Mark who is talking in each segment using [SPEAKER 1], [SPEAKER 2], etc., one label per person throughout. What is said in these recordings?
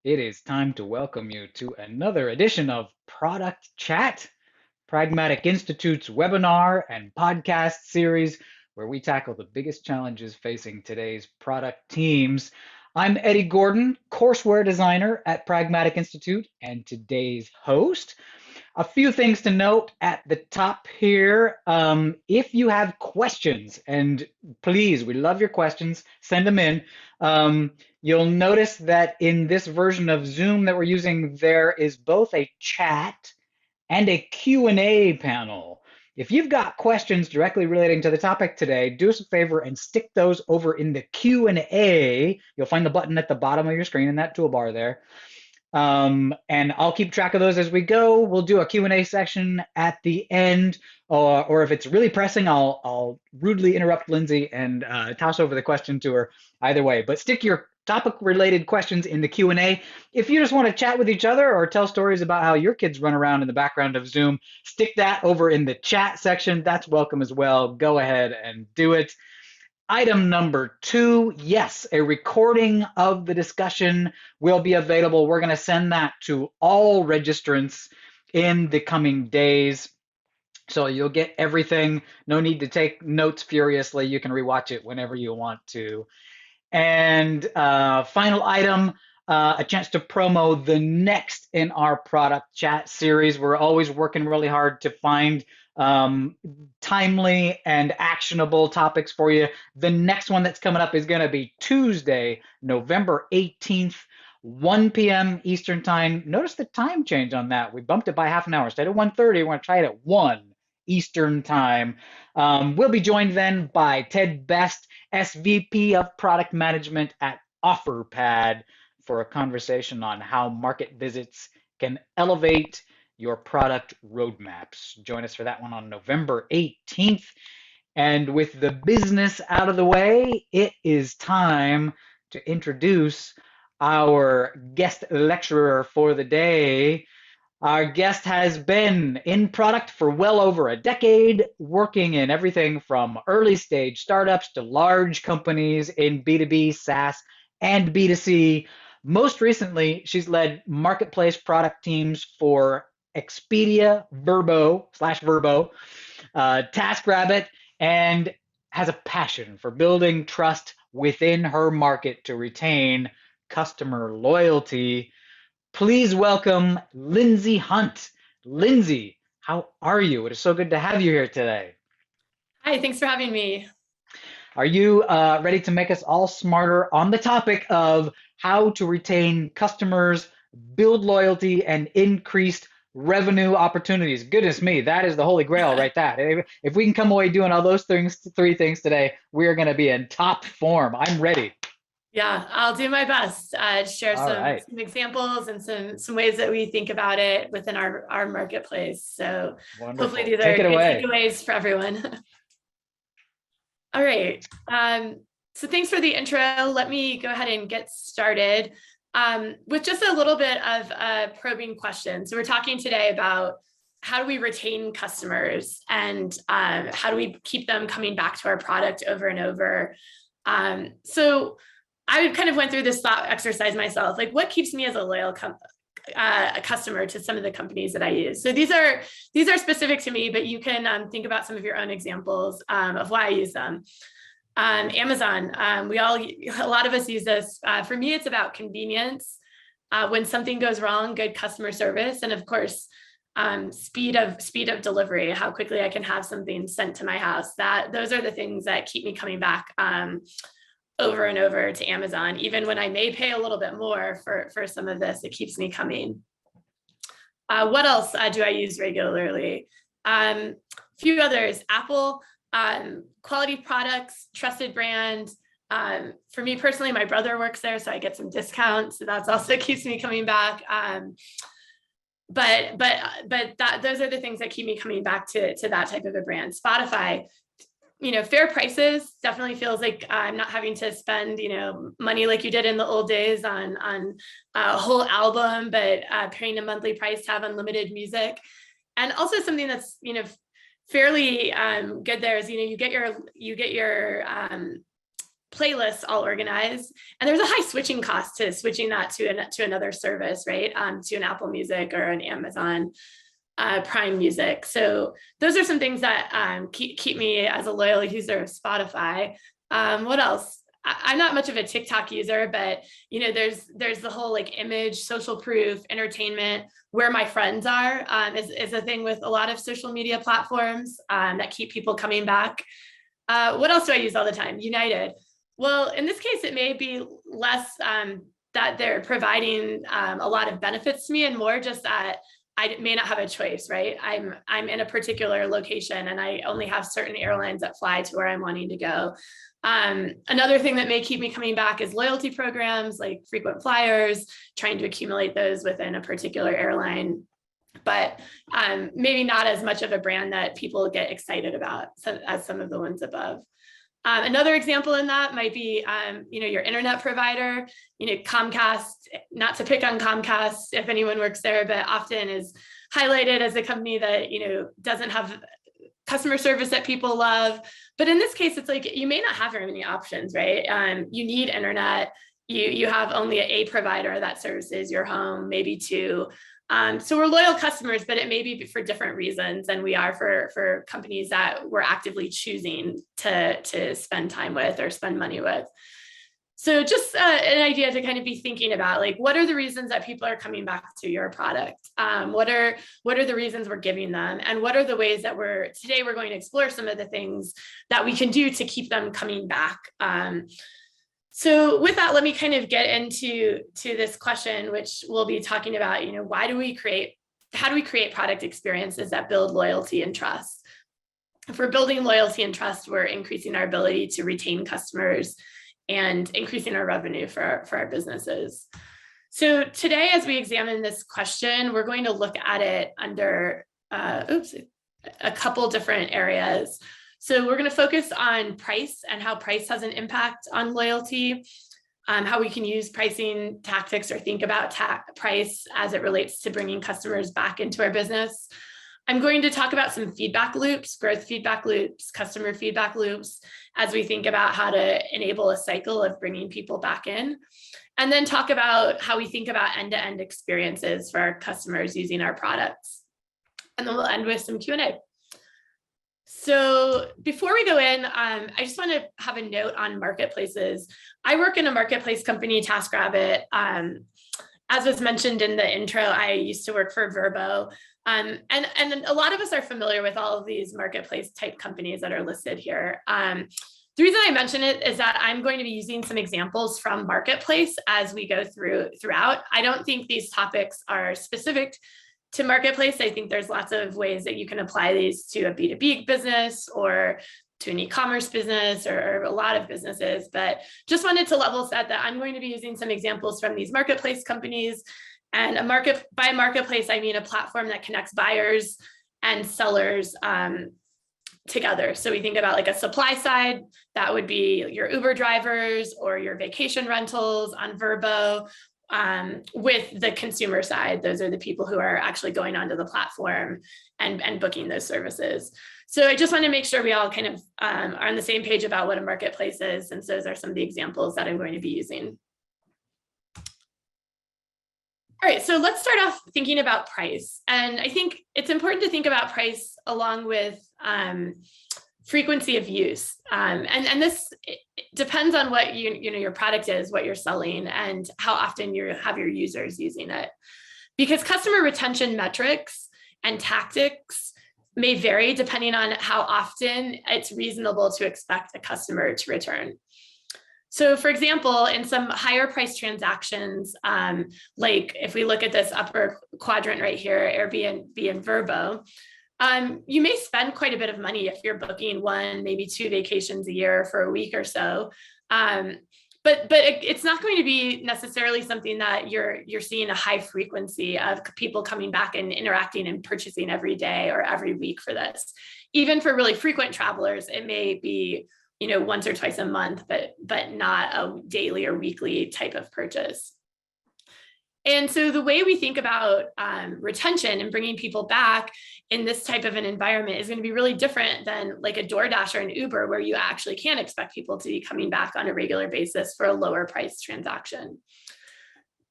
[SPEAKER 1] It is time to welcome you to another edition of Product Chat, Pragmatic Institute's webinar and podcast series where we tackle the biggest challenges facing today's product teams. I'm Eddie Gordon, courseware designer at Pragmatic Institute, and today's host. A few things to note at the top here. If you have questions, and please, we love your questions, send them in. You'll notice that in this version of Zoom that we're using, there is both a chat and a Q&A panel. If you've got questions directly relating to the topic today, do us a favor and stick those over in the Q&A. You'll find the button at the bottom of your screen in that toolbar there. And I'll keep track of those as we go. We'll do a Q&A section at the end, or if it's really pressing, I'll rudely interrupt Lindsay and toss over the question to her either way. But stick your topic-related questions in the Q&A. If you just want to chat with each other or tell stories about how your kids run around in the background of Zoom, stick that over in the chat section. That's welcome as well. Go ahead and do it. Item number 2, yes, a recording of the discussion will be available. We're going to send that to all registrants in the coming days. So you'll get everything. No need to take notes furiously. You can rewatch it whenever you want to. And final item, a chance to promo the next in our product chat series. We're always working really hard to find timely and actionable topics for you. The next one that's coming up is going to be Tuesday, November 18th, 1 p.m. Eastern Time. Notice the time change on that. We bumped it by half an hour. Instead of 1:30, we're going to try it at 1 Eastern Time. We'll be joined then by Ted Best, SVP of Product Management at OfferPad, for a conversation on how market visits can elevate your product roadmaps. Join us for that one on November 18th. And with the business out of the way, it is time to introduce our guest lecturer for the day. Our guest has been in product for well over a decade, working in everything from early stage startups to large companies in B2B, SaaS, and B2C. Most recently, she's led marketplace product teams for Expedia, Vrbo, TaskRabbit, and has a passion for building trust within her market to retain customer loyalty. Please welcome Lindsay Hunt. Lindsay, how are you? It is so good to have you here today.
[SPEAKER 2] Hi, thanks for having me.
[SPEAKER 1] Are you ready to make us all smarter on the topic of how to retain customers, build loyalty, and increased revenue opportunities? Goodness me, that is the holy grail right there. If we can come away doing all those three things today, we are going to be in top form. I'm ready.
[SPEAKER 2] Yeah, I'll do my best. Share some examples and some ways that we think about it within our marketplace. So
[SPEAKER 1] Wonderful.
[SPEAKER 2] Hopefully these are good takeaways for everyone. All right. So thanks for the intro. Let me go ahead and get started with just a little bit of a probing question. So we're talking today about how do we retain customers and how do we keep them coming back to our product over and over. So I kind of went through this thought exercise myself, like what keeps me as a loyal customer to some of the companies that I use. So these are specific to me, but you can think about some of your own examples of why I use them. Amazon, a lot of us use this. For me, it's about convenience. When something goes wrong, good customer service, and of course, speed of delivery, how quickly I can have something sent to my house. Those are the things that keep me coming back over and over to Amazon. Even when I may pay a little bit more for some of this, it keeps me coming. What else do I use regularly? A few others. Apple, quality products, trusted brand. For me personally, my brother works there, so I get some discounts. So that's also keeps me coming back. But those are the things that keep me coming back to that type of a brand. Spotify, fair prices, definitely feels like I'm not having to spend, money like you did in the old days on a whole album, but paying a monthly price to have unlimited music. And also something that's, fairly good there is, you get your playlists all organized, and there's a high switching cost to switching that to another service, right? To an Apple Music or an Amazon Prime Music. So those are some things that keep me as a loyal user of Spotify. What else? I'm not much of a TikTok user, but there's the whole like image, social proof, entertainment, where my friends are is a thing with a lot of social media platforms that keep people coming back. What else do I use all the time? United. Well, in this case, it may be less that they're providing a lot of benefits to me, and more just that I may not have a choice, right? I'm in a particular location and I only have certain airlines that fly to where I'm wanting to go. Another thing that may keep me coming back is loyalty programs like frequent flyers, trying to accumulate those within a particular airline, but maybe not as much of a brand that people get excited about as some of the ones above. Another example in that might be, your internet provider. Comcast, not to pick on Comcast if anyone works there, but often is highlighted as a company that, doesn't have customer service that people love. But in this case, it's like, you may not have very many options, right? You need internet. You have only a provider that services your home, maybe two. So we're loyal customers, but it may be for different reasons than we are for companies that we're actively choosing to spend time with or spend money with. So just an idea to kind of be thinking about, like, what are the reasons that people are coming back to your product? What are the reasons we're giving them? And what are the ways that today we're going to explore some of the things that we can do to keep them coming back. So with that, let me kind of get into this question, which we'll be talking about, how do we create product experiences that build loyalty and trust? If we're building loyalty and trust, we're increasing our ability to retain customers and increasing our revenue for our businesses. So today, as we examine this question, we're going to look at it under a couple different areas. So we're going to focus on price and how price has an impact on loyalty, how we can use pricing tactics or think about price as it relates to bringing customers back into our business. I'm going to talk about some feedback loops, growth feedback loops, customer feedback loops, as we think about how to enable a cycle of bringing people back in, and then talk about how we think about end-to-end experiences for our customers using our products. And then we'll end with some Q&A. So before we go in, I just want to have a note on marketplaces. I work in a marketplace company, TaskRabbit. As was mentioned in the intro, I used to work for Vrbo. And a lot of us are familiar with all of these marketplace type companies that are listed here. The reason I mention it is that I'm going to be using some examples from Marketplace as we go throughout. I don't think these topics are specific to Marketplace. I think there's lots of ways that you can apply these to a B2B business or to an e-commerce business or a lot of businesses, but just wanted to level set that I'm going to be using some examples from these marketplace companies. And by marketplace, I mean a platform that connects buyers and sellers together. So we think about like a supply side, that would be your Uber drivers or your vacation rentals on Vrbo. With the consumer side, those are the people who are actually going onto the platform and booking those services. So I just want to make sure we all kind of are on the same page about what a marketplace is, since those are some of the examples that I'm going to be using. All right, so let's start off thinking about price. And I think it's important to think about price along with frequency of use. And this depends on what your product is, what you're selling, and how often you have your users using it. Because customer retention metrics and tactics may vary depending on how often it's reasonable to expect a customer to return. So for example, in some higher price transactions, like if we look at this upper quadrant right here, Airbnb and Vrbo, you may spend quite a bit of money if you're booking 1, maybe 2 vacations a year for a week or so. But it's not going to be necessarily something that you're seeing a high frequency of people coming back and interacting and purchasing every day or every week for this. Even for really frequent travelers, it may be once or twice a month, but not a daily or weekly type of purchase. And so the way we think about retention and bringing people back in this type of an environment is going to be really different than like a DoorDash or an Uber, where you actually can expect people to be coming back on a regular basis for a lower price transaction.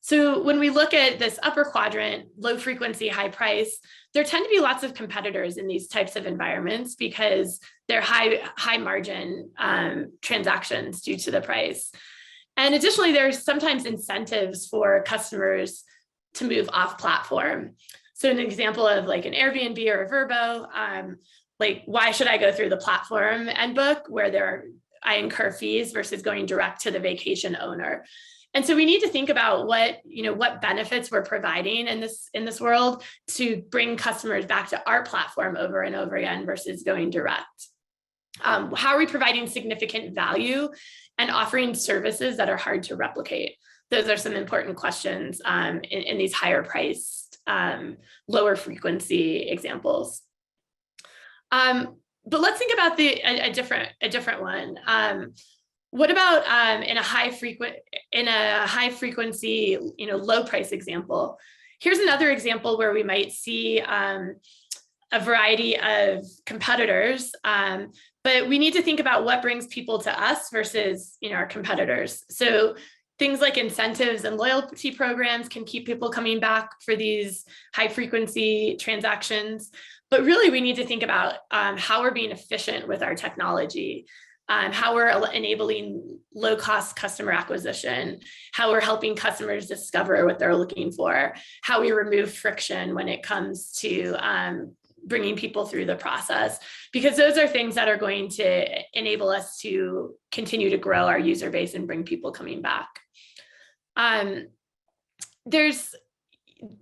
[SPEAKER 2] So when we look at this upper quadrant, low frequency, high price, there tend to be lots of competitors in these types of environments because they're high margin transactions due to the price. And additionally, there's sometimes incentives for customers to move off platform. So an example of like an Airbnb or a Vrbo, like why should I go through the platform and book where I incur fees versus going direct to the vacation owner? And so we need to think about what benefits we're providing in this world to bring customers back to our platform over and over again versus going direct. How are we providing significant value and offering services that are hard to replicate? Those are some important questions in these higher priced, lower frequency examples. But let's think about a different one. What about in a high frequency, low price example? Here's another example where we might see a variety of competitors, but we need to think about what brings people to us versus our competitors. So things like incentives and loyalty programs can keep people coming back for these high frequency transactions. But really, we need to think about how we're being efficient with our technology. How we're enabling low-cost customer acquisition, how we're helping customers discover what they're looking for, how we remove friction when it comes to bringing people through the process, because those are things that are going to enable us to continue to grow our user base and bring people coming back.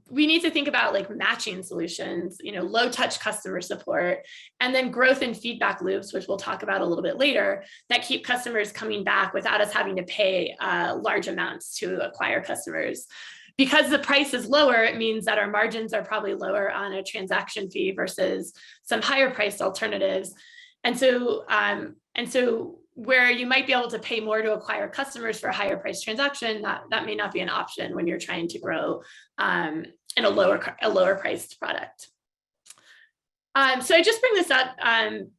[SPEAKER 2] We need to think about like matching solutions, low touch customer support, and then growth and feedback loops, which we'll talk about a little bit later, that keep customers coming back without us having to pay large amounts to acquire customers. Because the price is lower, it means that our margins are probably lower on a transaction fee versus some higher priced alternatives. And so where you might be able to pay more to acquire customers for a higher price transaction, that may not be an option when you're trying to grow in a lower priced product. So I just bring this up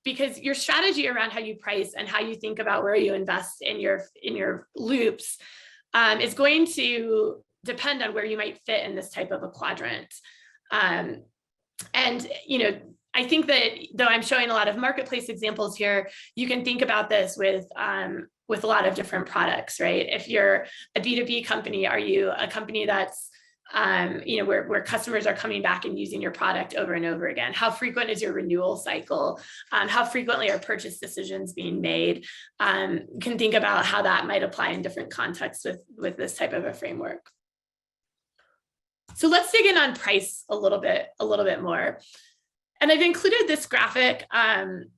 [SPEAKER 2] because your strategy around how you price and how you think about where you invest in your loops is going to depend on where you might fit in this type of a quadrant. I think that though I'm showing a lot of marketplace examples here, you can think about this with a lot of different products, right? If you're a B2B company, are you a company that's, where customers are coming back and using your product over and over again? How frequent is your renewal cycle? How frequently are purchase decisions being made? You can think about how that might apply in different contexts with this type of a framework. So let's dig in on price a little bit more. And I've included this graphic that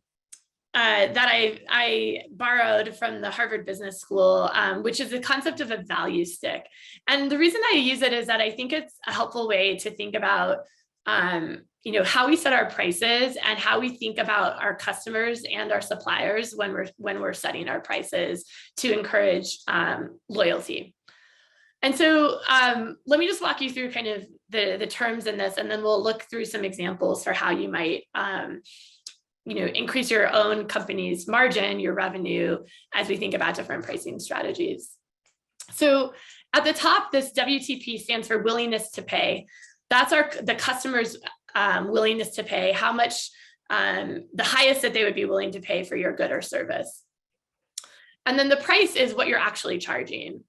[SPEAKER 2] I borrowed from the Harvard Business School, which is the concept of a value stick. And the reason I use it is that I think it's a helpful way to think about how we set our prices and how we think about our customers and our suppliers when we're setting our prices to encourage loyalty. And so let me just walk you through kind of the terms in this, and then we'll look through some examples for how you might increase your own company's margin, your revenue, as we think about different pricing strategies. So at the top, this WTP stands for willingness to pay. That's the customer's willingness to pay, how much, the highest that they would be willing to pay for your good or service. And then the price is what you're actually charging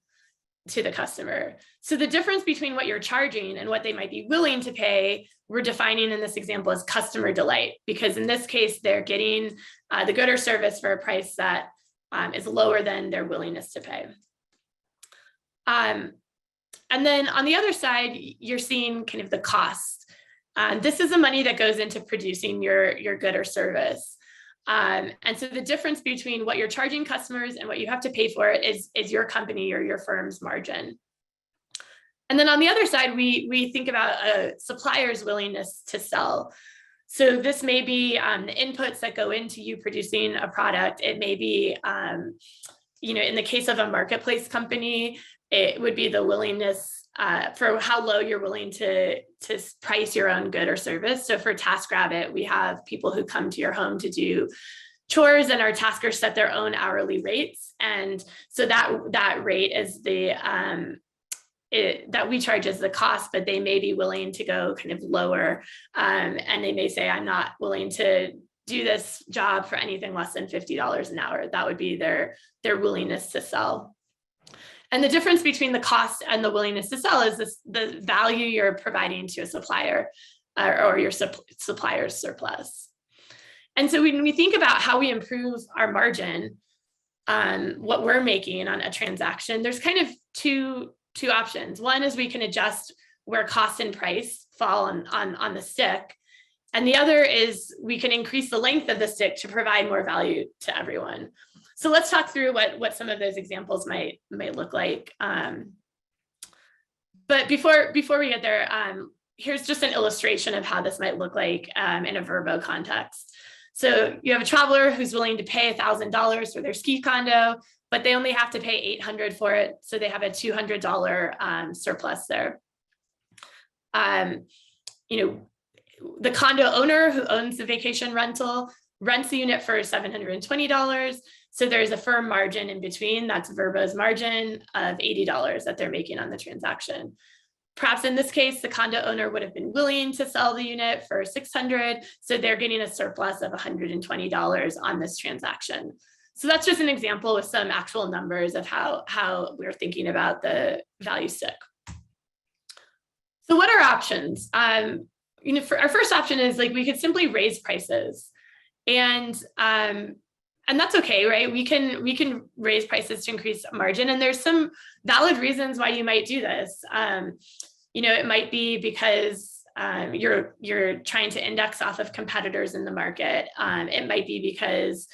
[SPEAKER 2] to the customer. So the difference between what you're charging and what they might be willing to pay, we're defining in this example as customer delight, because in this case, they're getting the good or service for a price that is lower than their willingness to pay. And then on the other side, you're seeing kind of the cost. This is the money that goes into producing your good or service. And so the difference between what you're charging customers and what you have to pay for it is your company or your firm's margin. And then on the other side, we think about a supplier's willingness to sell. So this may be the inputs that go into you producing a product. It may be, in the case of a marketplace company, it would be the willingness for how low you're willing to price your own good or service. So for TaskRabbit, we have people who come to your home to do chores, and our taskers set their own hourly rates. And so that rate is that we charge as the cost, but they may be willing to go kind of lower. And they may say, I'm not willing to do this job for anything less than $50 an hour. That would be their willingness to sell. And the difference between the cost and the willingness to sell is the value you're providing to a supplier or your supplier's surplus. And so when we think about how we improve our margin on what we're making on a transaction, there's kind of two options. One is we can adjust where cost and price fall on the stick. And the other is we can increase the length of the stick to provide more value to everyone. So let's talk through what some of those examples might look like. But before we get there, here's just an illustration of how this might look like in a Vrbo context. So you have a traveler who's willing to pay $1,000 for their ski condo, but they only have to pay $800 for it. So they have a $200 surplus there. The condo owner who owns the vacation rental rents the unit for $720. So there's a firm margin in between. That's Vrbo's margin of $80 that they're making on the transaction. Perhaps in this case, the condo owner would have been willing to sell the unit for $600. So they're getting a surplus of $120 on this transaction. So that's just an example with some actual numbers of how we're thinking about the value stick. So what are options? For our first option is like we could simply raise prices, and that's okay, right? We can raise prices to increase margin, and there's some valid reasons why you might do this. It might be because you're trying to index off of competitors in the market. It might be because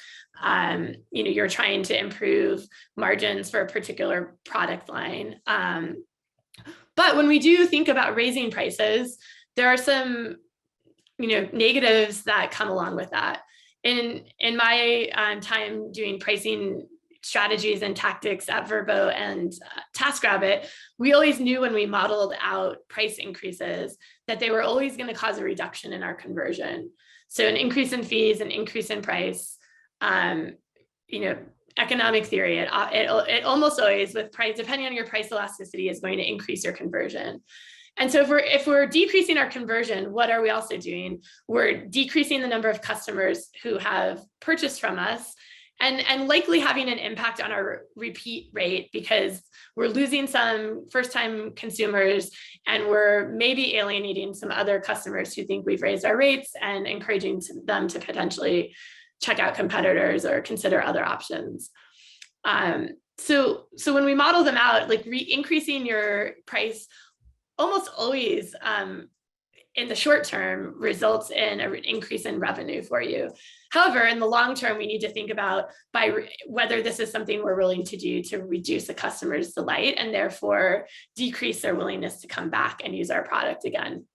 [SPEAKER 2] you're trying to improve margins for a particular product line. But when we do think about raising prices, there are some negatives that come along with that. In my time doing pricing strategies and tactics at Vrbo and TaskRabbit, we always knew when we modeled out price increases that they were always going to cause a reduction in our conversion. So an increase in fees, an increase in price, economic theory, it almost always with price, depending on your price elasticity, is going to increase your conversion. And so if we're decreasing our conversion, what are we also doing? We're decreasing the number of customers who have purchased from us, and likely having an impact on our repeat rate, because we're losing some first-time consumers, and we're maybe alienating some other customers who think we've raised our rates and encouraging them to potentially check out competitors or consider other options. So when we model them out, like increasing your price almost always in the short term results in an increase in revenue for you. However, in the long term, we need to think about whether this is something we're willing to do to reduce the customer's delight and therefore decrease their willingness to come back and use our product again.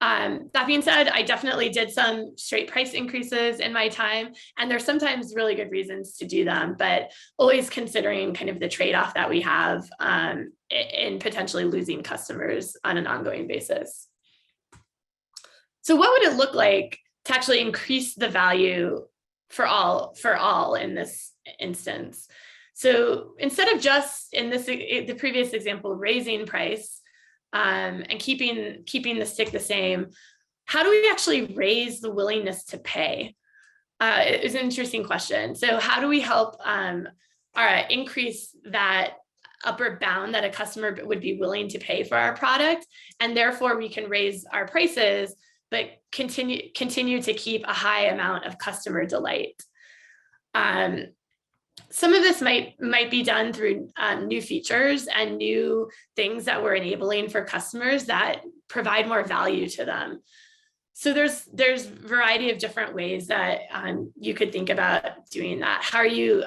[SPEAKER 2] That being said, I definitely did some straight price increases in my time, and there's sometimes really good reasons to do them, but always considering kind of the trade-off that we have in potentially losing customers on an ongoing basis. So what would it look like to actually increase the value for all in this instance? So instead of just in the previous example, raising price, and keeping the stick the same, how do we actually raise the willingness to pay? It's an interesting question. So how do we help increase that upper bound that a customer would be willing to pay for our product, and therefore we can raise our prices, but continue to keep a high amount of customer delight? Some of this might be done through new features and new things that we're enabling for customers that provide more value to them. So there's a variety of different ways that you could think about doing that. How are you,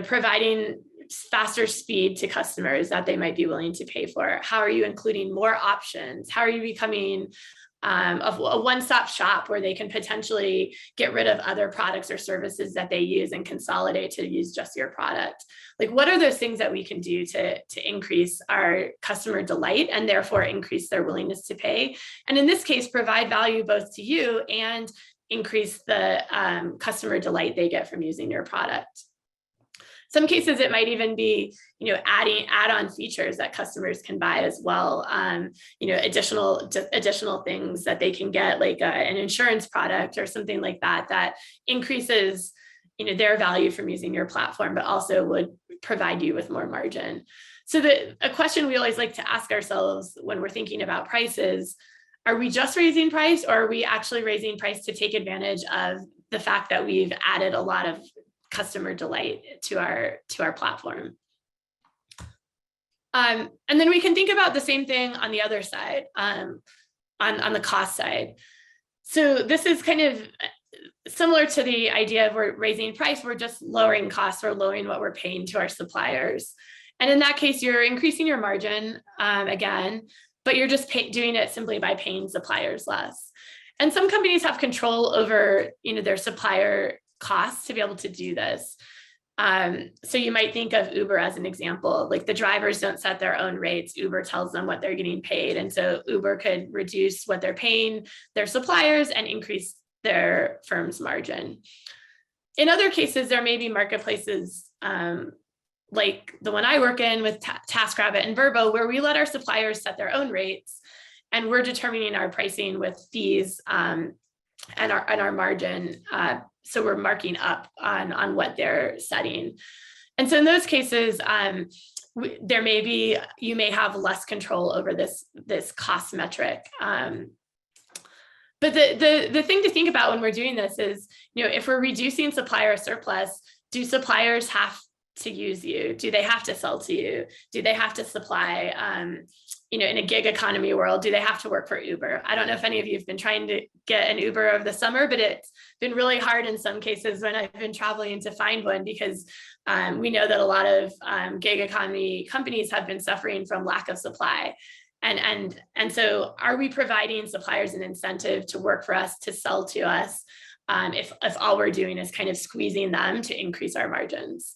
[SPEAKER 2] providing faster speed to customers that they might be willing to pay for? How are you including more options? How are you becoming of a one-stop shop where they can potentially get rid of other products or services that they use and consolidate to use just your product. Like, what are those things that we can do to increase our customer delight and therefore increase their willingness to pay? And in this case, provide value both to you and increase the customer delight they get from using your product. Some cases it might even be, adding add-on features that customers can buy as well. Additional things that they can get, like an insurance product or something like that, that increases, their value from using your platform, but also would provide you with more margin. So a question we always like to ask ourselves when we're thinking about prices: are we just raising price, or are we actually raising price to take advantage of the fact that we've added a lot of customer delight to our platform? And then we can think about the same thing on the other side, on the cost side. So this is kind of similar to the idea of we're raising price, we're just lowering costs, we're lowering what we're paying to our suppliers. And in that case, you're increasing your margin again, but you're just doing it simply by paying suppliers less. And some companies have control over, their supplier costs to be able to do this. So you might think of Uber as an example. Like, the drivers don't set their own rates. Uber tells them what they're getting paid. And so Uber could reduce what they're paying their suppliers and increase their firm's margin. In other cases, there may be marketplaces like the one I work in with TaskRabbit and Vrbo, where we let our suppliers set their own rates, and we're determining our pricing with fees and our margin. So we're marking up on what they're setting. And so in those cases, you may have less control over this cost metric. But the thing to think about when we're doing this is, if we're reducing supplier surplus, do suppliers have to use you? Do they have to sell to you? Do they have to supply? In a gig economy world, do they have to work for Uber? I don't know if any of you have been trying to get an Uber over the summer, but it's been really hard in some cases when I've been traveling to find one, because we know that a lot of gig economy companies have been suffering from lack of supply. And so are we providing suppliers an incentive to work for us, to sell to us, if all we're doing is kind of squeezing them to increase our margins?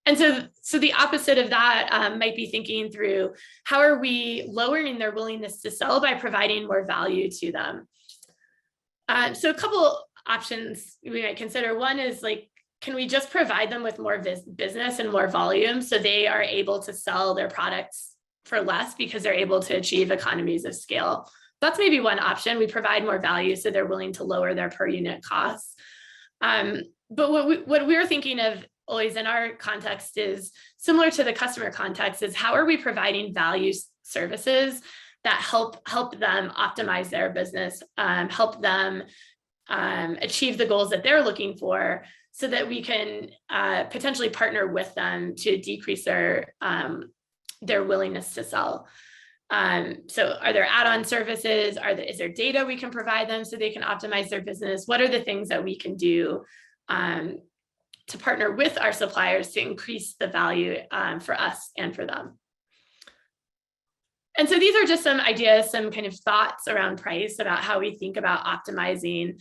[SPEAKER 2] And so the opposite of that might be thinking through, how are we lowering their willingness to sell by providing more value to them? So a couple options we might consider. One is, like, can we just provide them with more business and more volume so they are able to sell their products for less because they're able to achieve economies of scale? That's maybe one option. We provide more value so they're willing to lower their per unit costs. But what we're thinking of always in our context is similar to the customer context, is how are we providing value services that help them optimize their business, help them achieve the goals that they're looking for, so that we can potentially partner with them to decrease their willingness to sell. So are there add-on services? Is there data we can provide them so they can optimize their business? What are the things that we can do to partner with our suppliers to increase the value for us and for them? And so these are just some ideas, some kind of thoughts around price, about how we think about optimizing,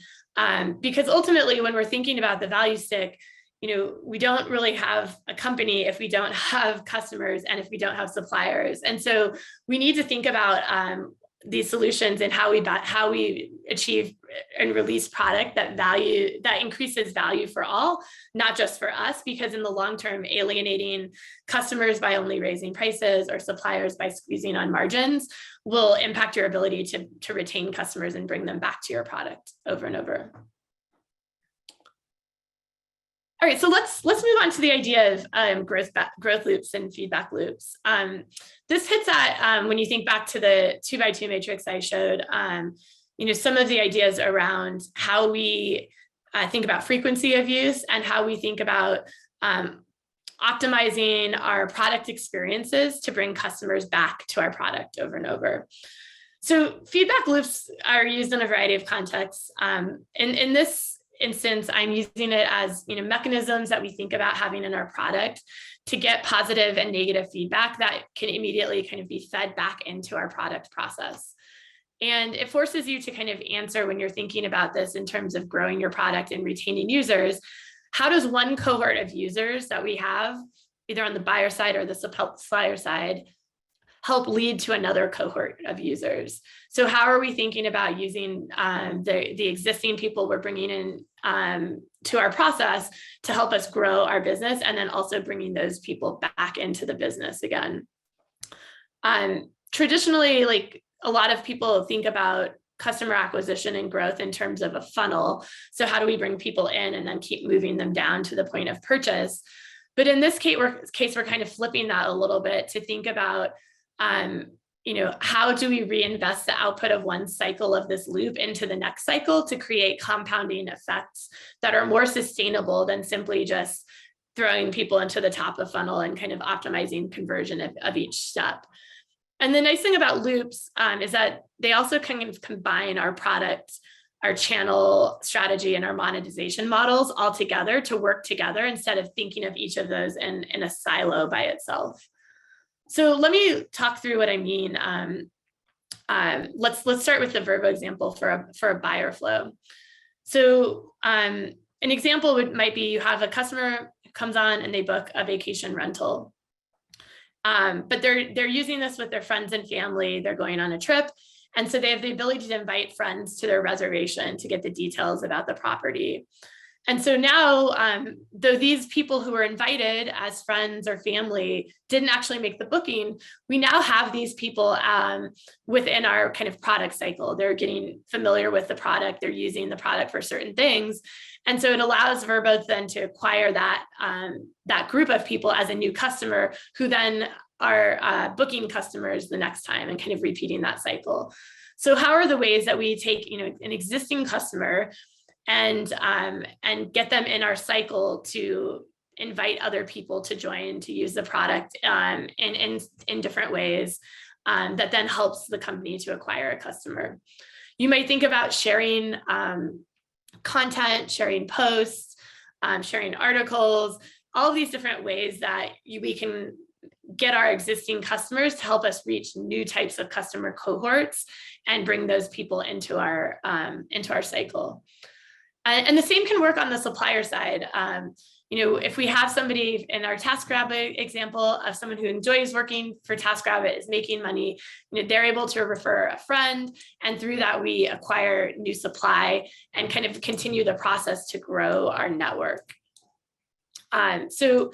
[SPEAKER 2] because ultimately when we're thinking about the value stick, we don't really have a company if we don't have customers and if we don't have suppliers. And so we need to think about these solutions and how we achieve and release product that increases value for all, not just for us, because in the long term, alienating customers by only raising prices or suppliers by squeezing on margins will impact your ability to retain customers and bring them back to your product over and over. All right, so let's move on to the idea of growth loops and feedback loops. This hits at, when you think back to the 2x2 matrix I showed, some of the ideas around how we think about frequency of use and how we think about optimizing our product experiences to bring customers back to our product over and over. So feedback loops are used in a variety of contexts. In this instance, I'm using it as mechanisms that we think about having in our product to get positive and negative feedback that can immediately kind of be fed back into our product process. And it forces you to kind of answer when you're thinking about this in terms of growing your product and retaining users. How does one cohort of users that we have, either on the buyer side or the supplier side, help lead to another cohort of users? So how are we thinking about using the existing people we're bringing in to our process to help us grow our business, and then also bringing those people back into the business again? Traditionally, like a lot of people think about customer acquisition and growth in terms of a funnel. So how do we bring people in and then keep moving them down to the point of purchase? But in this case, we're kind of flipping that a little bit to think about, how do we reinvest the output of one cycle of this loop into the next cycle to create compounding effects that are more sustainable than simply just throwing people into the top of funnel and kind of optimizing conversion of each step. And the nice thing about loops is that they also kind of combine our product, our channel strategy, and our monetization models all together to work together instead of thinking of each of those in a silo by itself. So let me talk through what I mean. Let's start with the Vrbo example for a buyer flow. So an example might be you have a customer who comes on and they book a vacation rental. But they're using this with their friends and family. They're going on a trip. And so they have the ability to invite friends to their reservation to get the details about the property. And so now, though these people who were invited as friends or family didn't actually make the booking, we now have these people within our kind of product cycle. They're getting familiar with the product. They're using the product for certain things. And so it allows Vrbo then to acquire that group of people as a new customer who then are booking customers the next time and kind of repeating that cycle. So how are the ways that we take an existing customer and get them in our cycle to invite other people to join to use the product in different ways that then helps the company to acquire a customer? You might think about sharing content, sharing posts, sharing articles, all of these different ways that we can get our existing customers to help us reach new types of customer cohorts and bring those people into our cycle. And the same can work on the supplier side. If we have somebody in our TaskRabbit example of someone who enjoys working for TaskRabbit, is making money, they're able to refer a friend, and through that we acquire new supply and kind of continue the process to grow our network. So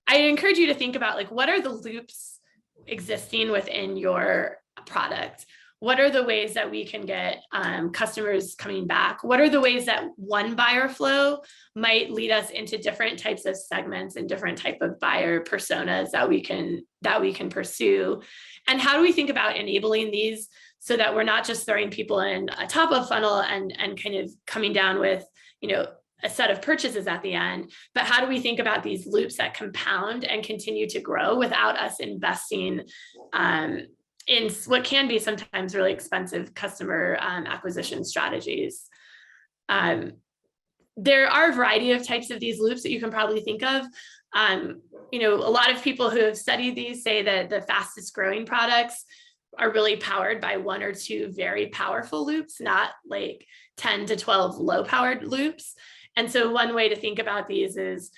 [SPEAKER 2] I encourage you to think about, like, what are the loops existing within your product? What are the ways that we can get customers coming back? What are the ways that one buyer flow might lead us into different types of segments and different type of buyer personas that we can pursue? And how do we think about enabling these so that we're not just throwing people in a top of funnel and kind of coming down with, a set of purchases at the end, but how do we think about these loops that compound and continue to grow without us investing in what can be sometimes really expensive customer acquisition strategies? There are a variety of types of these loops that you can probably think of. A lot of people who have studied these say that the fastest growing products are really powered by one or two very powerful loops, not like 10 to 12 low powered loops. And so one way to think about these is,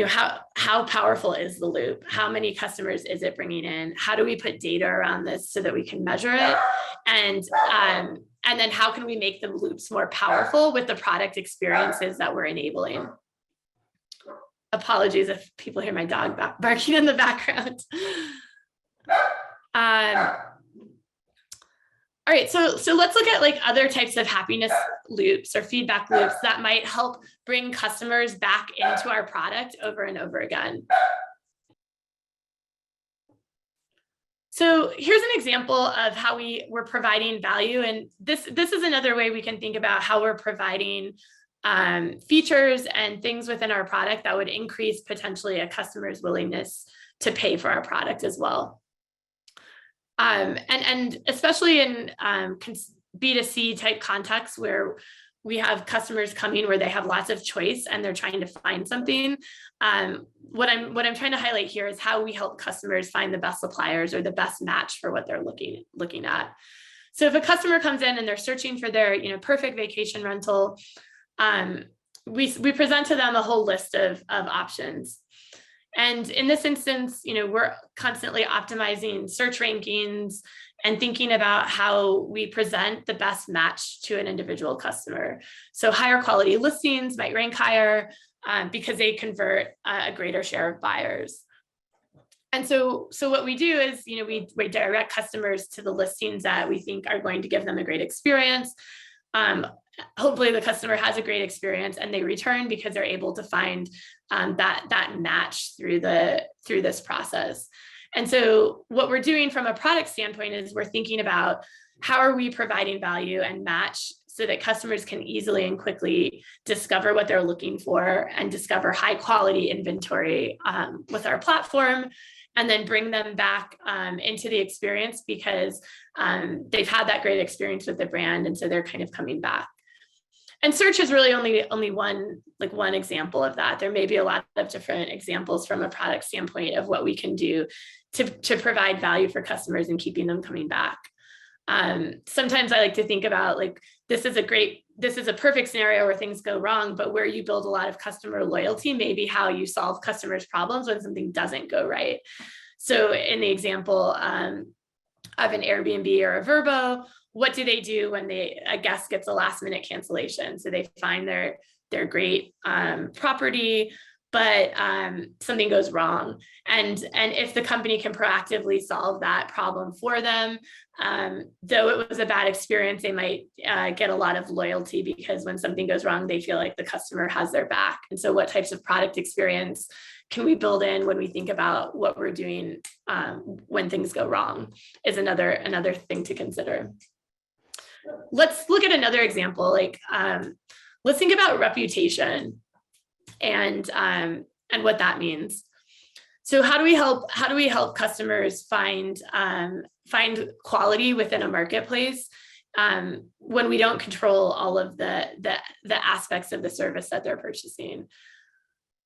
[SPEAKER 2] how powerful is the loop? How many customers is it bringing in? How do we put data around this so that we can measure it? And then how can we make the loops more powerful with the product experiences that we're enabling? Apologies if people hear my dog barking in the background. All right, so let's look at like other types of happiness loops or feedback loops that might help bring customers back into our product over and over again. So here's an example of how we're providing value. And this is another way we can think about how we're providing features and things within our product that would increase potentially a customer's willingness to pay for our product as well. And especially in B2C type contexts where we have customers coming where they have lots of choice and they're trying to find something. What I'm trying to highlight here is how we help customers find the best suppliers or the best match for what they're looking at. So if a customer comes in and they're searching for their, perfect vacation rental, we present to them a whole list of options. And in this instance, we're constantly optimizing search rankings and thinking about how we present the best match to an individual customer. So higher quality listings might rank higher because they convert a greater share of buyers. And so what we do is, we direct customers to the listings that we think are going to give them a great experience. Hopefully the customer has a great experience and they return because they're able to find that match through this process. And so what we're doing from a product standpoint is we're thinking about how are we providing value and match so that customers can easily and quickly discover what they're looking for and discover high quality inventory with our platform, and then bring them back into the experience because they've had that great experience with the brand. And so they're kind of coming back. And search is really only one example of that. There may be a lot of different examples from a product standpoint of what we can do to provide value for customers and keeping them coming back. Sometimes I like to think about this is a perfect scenario where things go wrong, but where you build a lot of customer loyalty, maybe how you solve customers' problems when something doesn't go right. So in the example of an Airbnb or a Vrbo, what do they do when a guest gets a last minute cancellation? So they find their great property, but something goes wrong. And if the company can proactively solve that problem for them, though it was a bad experience, they might get a lot of loyalty because when something goes wrong, they feel like the customer has their back. And so what types of product experience can we build in when we think about what we're doing when things go wrong is another thing to consider. Let's look at another example. Let's think about reputation and what that means. So how do we help customers find quality within a marketplace when we don't control all of the aspects of the service that they're purchasing?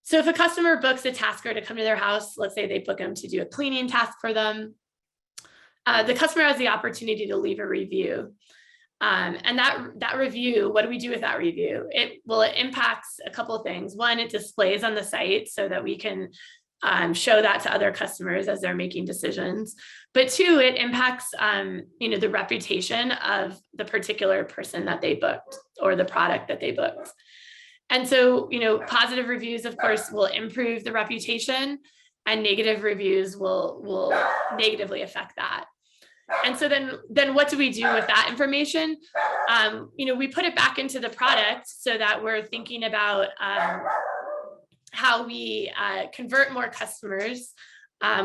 [SPEAKER 2] So if a customer books a tasker to come to their house, let's say they book them to do a cleaning task for them, the customer has the opportunity to leave a review. And that review, what do we do with that review? It impacts a couple of things. One, it displays on the site so that we can show that to other customers as they're making decisions. But two, it impacts the reputation of the particular person that they booked or the product that they booked. And so, positive reviews, of course, will improve the reputation, and negative reviews will negatively affect that. And so then what do we do with that information? We put it back into the product so that we're thinking about how we convert more customers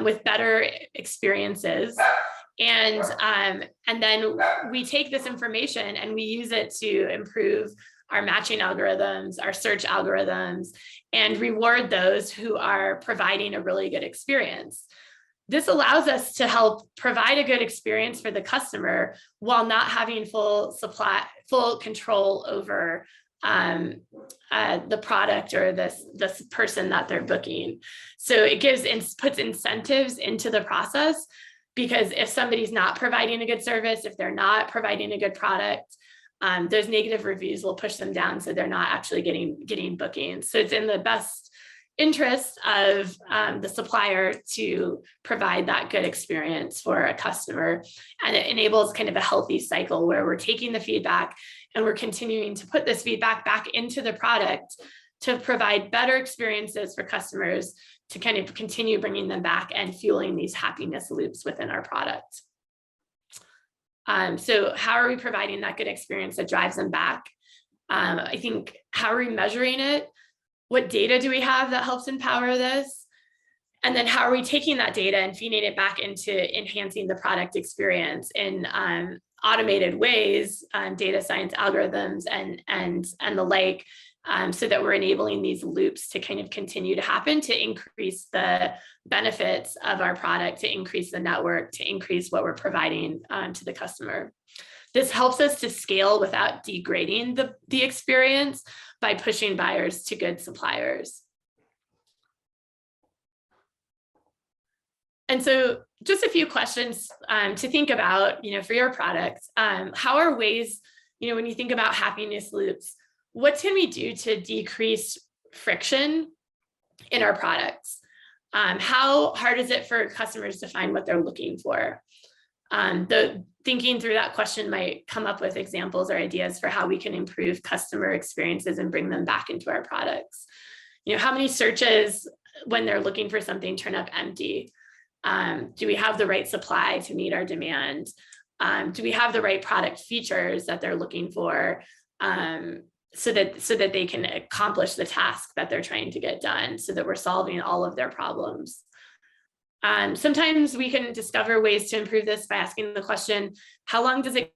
[SPEAKER 2] with better experiences. And then we take this information and we use it to improve our matching algorithms, our search algorithms, and reward those who are providing a really good experience. This allows us to help provide a good experience for the customer while not having full control over the product or this person that they're booking. So it puts incentives into the process, because if somebody's not providing a good service, if they're not providing a good product, those negative reviews will push them down, so they're not actually getting bookings. So it's in the best interest of the supplier to provide that good experience for a customer. And it enables kind of a healthy cycle where we're taking the feedback and we're continuing to put this feedback back into the product to provide better experiences for customers, to kind of continue bringing them back and fueling these happiness loops within our product. So how are we providing that good experience that drives them back? I think, how are we measuring it? What data do we have that helps empower this? And then how are we taking that data and feeding it back into enhancing the product experience in automated ways, data science algorithms and the like, so that we're enabling these loops to kind of continue to happen, to increase the benefits of our product, to increase the network, to increase what we're providing to the customer. This helps us to scale without degrading the experience by pushing buyers to good suppliers. And so just a few questions to think about, for your product. How are ways, when you think about happiness loops, what can we do to decrease friction in our products? How hard is it for customers to find what they're looking for? The thinking through that question might come up with examples or ideas for how we can improve customer experiences and bring them back into our products. How many searches when they're looking for something turn up empty? Do we have the right supply to meet our demand? Do we have the right product features that they're looking for so that they can accomplish the task that they're trying to get done, so that we're solving all of their problems? Sometimes we can discover ways to improve this by asking the question, how long does it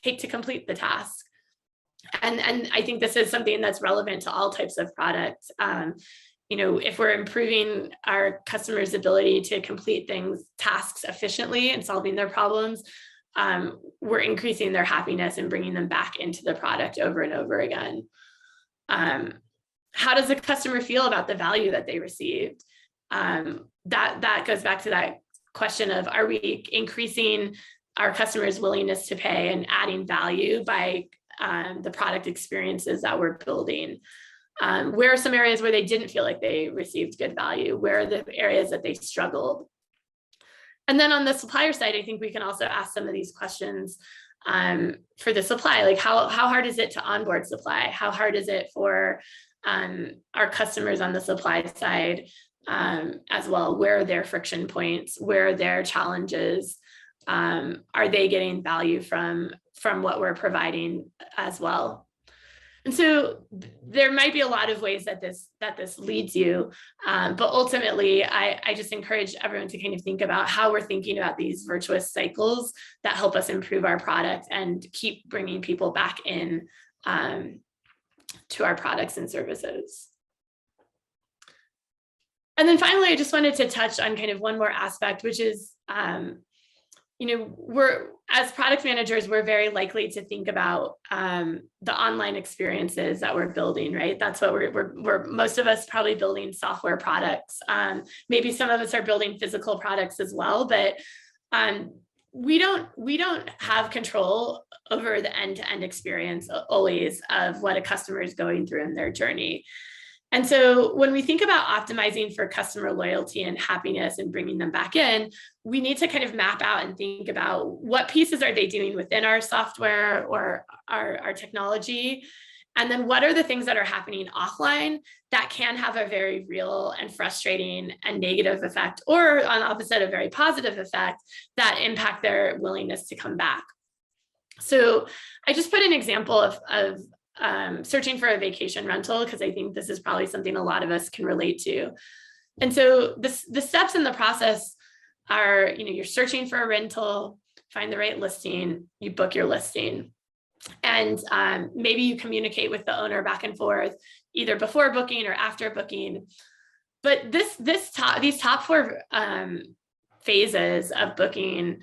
[SPEAKER 2] take to complete the task? And I think this is something that's relevant to all types of products. If we're improving our customers' ability to complete tasks efficiently and solving their problems, we're increasing their happiness and bringing them back into the product over and over again. How does the customer feel about the value that they received? That goes back to that question of, are we increasing our customers' willingness to pay and adding value by the product experiences that we're building? Where are some areas where they didn't feel like they received good value? Where are the areas that they struggled? And then on the supplier side, I think we can also ask some of these questions for the supply, like how hard is it to onboard supply? How hard is it for our customers on the supply side as well? Where are their friction points? Where are their challenges? Are they getting value from what we're providing as well? And so there might be a lot of ways that this leads you, but ultimately, I just encourage everyone to kind of think about how we're thinking about these virtuous cycles that help us improve our product and keep bringing people back in to our products and services. And then finally, I just wanted to touch on kind of one more aspect, which is, we're, as product managers, we're very likely to think about the online experiences that we're building, right? That's what we're most of us probably building software products. Maybe some of us are building physical products as well, but we don't have control over the end-to-end experience always of what a customer is going through in their journey. And so when we think about optimizing for customer loyalty and happiness and bringing them back in, we need to kind of map out and think about what pieces are they doing within our software or our technology. And then what are the things that are happening offline that can have a very real and frustrating and negative effect, or on the opposite, a very positive effect that impact their willingness to come back. So I just put an example of searching for a vacation rental, because I think this is probably something a lot of us can relate to. And so the steps in the process are, you're searching for a rental, find the right listing, you book your listing. And maybe you communicate with the owner back and forth, either before booking or after booking. But these top four phases of booking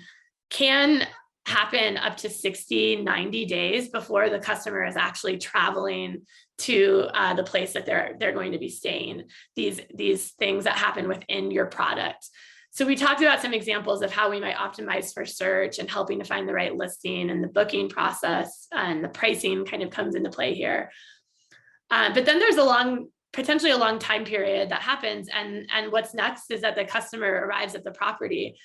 [SPEAKER 2] can happen up to 60, 90 days before the customer is actually traveling to the place that they're going to be staying, these things that happen within your product. So we talked about some examples of how we might optimize for search and helping to find the right listing, and the booking process and the pricing kind of comes into play here. But then there's potentially a long time period that happens. And what's next is that the customer arrives at the property.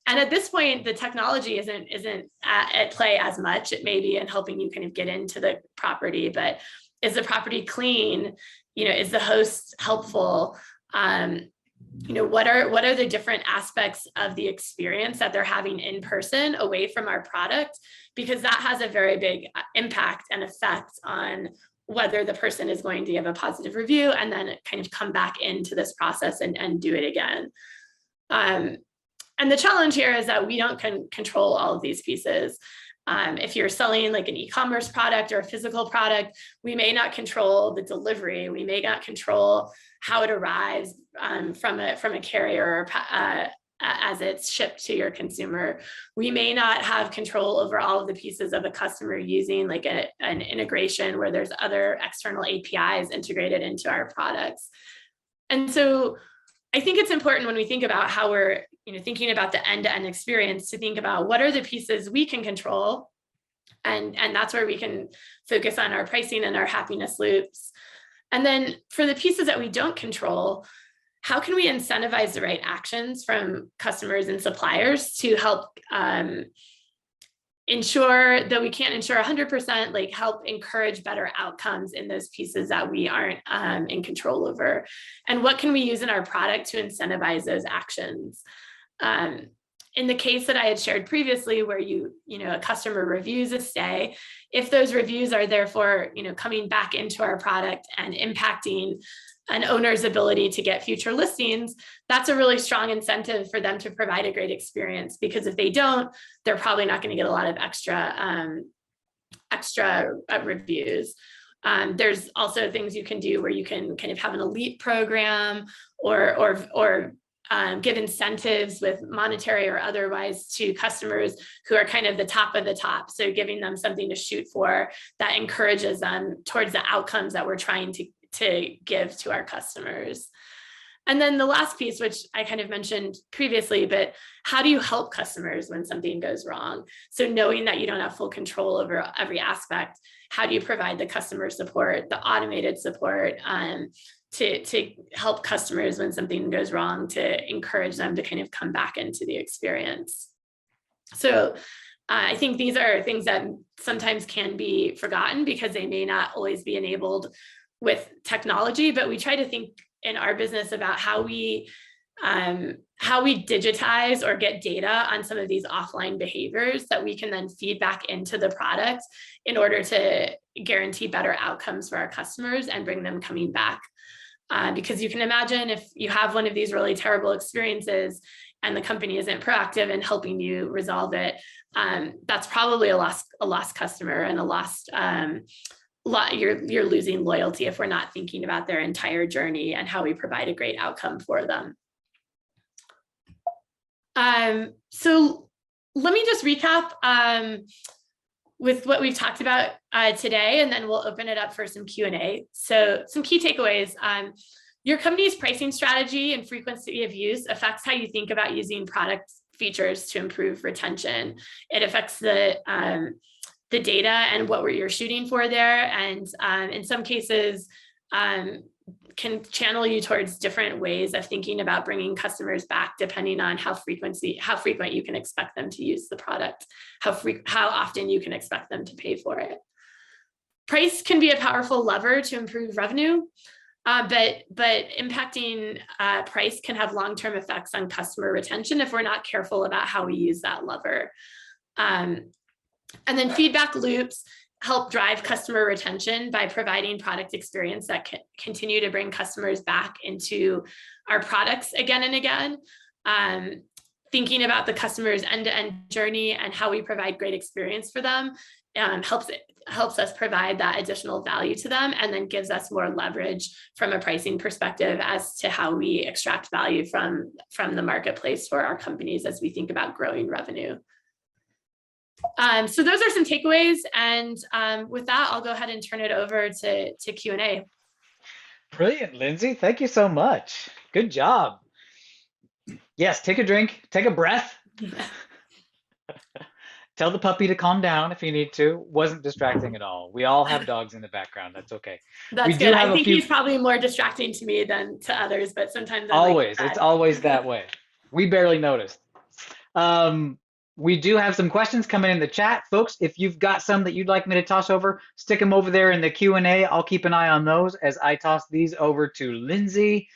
[SPEAKER 2] And at this point, the technology isn't at play as much. It may be in helping you kind of get into the property, but is the property clean? Is the host helpful? What are the different aspects of the experience that they're having in person away from our product? Because that has a very big impact and effect on whether the person is going to give a positive review and then kind of come back into this process and do it again. And the challenge here is that we don't control all of these pieces. If you're selling like an e-commerce product or a physical product, we may not control the delivery. We may not control how it arrives from a carrier as it's shipped to your consumer. We may not have control over all of the pieces of a customer using like an integration where there's other external APIs integrated into our products. And so I think it's important when we think about how we're thinking about the end-to-end experience, to think about what are the pieces we can control. And that's where we can focus on our pricing and our happiness loops. And then for the pieces that we don't control, how can we incentivize the right actions from customers and suppliers to help ensure that we can't ensure 100%, like help encourage better outcomes in those pieces that we aren't in control over? And what can we use in our product to incentivize those actions? In the case that I had shared previously, where a customer reviews a stay, if those reviews are therefore, coming back into our product and impacting an owner's ability to get future listings, that's a really strong incentive for them to provide a great experience, because if they don't, they're probably not going to get a lot of extra reviews. There's also things you can do where you can kind of have an elite program or give incentives with monetary or otherwise to customers who are kind of the top of the top. So giving them something to shoot for that encourages them towards the outcomes that we're trying to give to our customers. And then the last piece, which I kind of mentioned previously, but how do you help customers when something goes wrong? So knowing that you don't have full control over every aspect, how do you provide the customer support, the automated support, to help customers when something goes wrong, to encourage them to kind of come back into the experience? So I think these are things that sometimes can be forgotten because they may not always be enabled with technology, but we try to think in our business about how we digitize or get data on some of these offline behaviors that we can then feed back into the product in order to guarantee better outcomes for our customers and bring them coming back. Because you can imagine if you have one of these really terrible experiences and the company isn't proactive in helping you resolve it, that's probably a lost customer and a lost you're losing loyalty if we're not thinking about their entire journey and how we provide a great outcome for them. So let me just recap with what we've talked about today, and then we'll open it up for some Q&A. So some key takeaways. Your company's pricing strategy and frequency of use affects how you think about using product features to improve retention. It affects the data and what you're shooting for there. And in some cases, can channel you towards different ways of thinking about bringing customers back, depending on how frequent you can expect them to use the product, how often you can expect them to pay for it. Price can be a powerful lever to improve revenue, but impacting price can have long-term effects on customer retention if we're not careful about how we use that lever. And then feedback loops help drive customer retention by providing product experience that can continue to bring customers back into our products again and again. Thinking about the customer's end-to-end journey and how we provide great experience for them helps us provide that additional value to them, and then gives us more leverage from a pricing perspective as to how we extract value from the marketplace for our companies as we think about growing revenue. So those are some takeaways, and with that, I'll go ahead and turn it over to Q&A.
[SPEAKER 1] Brilliant, Lindsay. Thank you so much. Good job. Yes, take a drink, take a breath. Tell the puppy to calm down if you need to. Wasn't distracting at all. We all have dogs in the background. That's okay.
[SPEAKER 2] That's good. I think he's probably more distracting to me than to others, but sometimes
[SPEAKER 1] it's always that way. We barely noticed. We do have some questions coming in the chat. Folks, if you've got some that you'd like me to toss over, stick them over there in the Q&A. I'll keep an eye on those as I toss these over to Lindsay.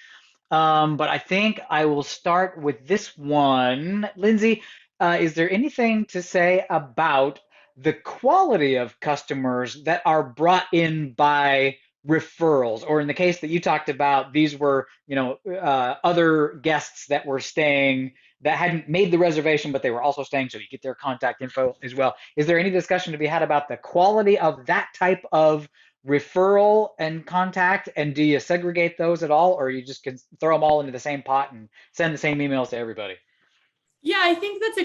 [SPEAKER 1] But I think I will start with this one. Lindsay, is there anything to say about the quality of customers that are brought in by referrals? Or in the case that you talked about, these were, other guests that were staying that hadn't made the reservation, but they were also staying, so you get their contact info as well. Is there any discussion to be had about the quality of that type of referral and contact? And do you segregate those at all, or you just can throw them all into the same pot and send the same emails to everybody?
[SPEAKER 2] Yeah, I think that's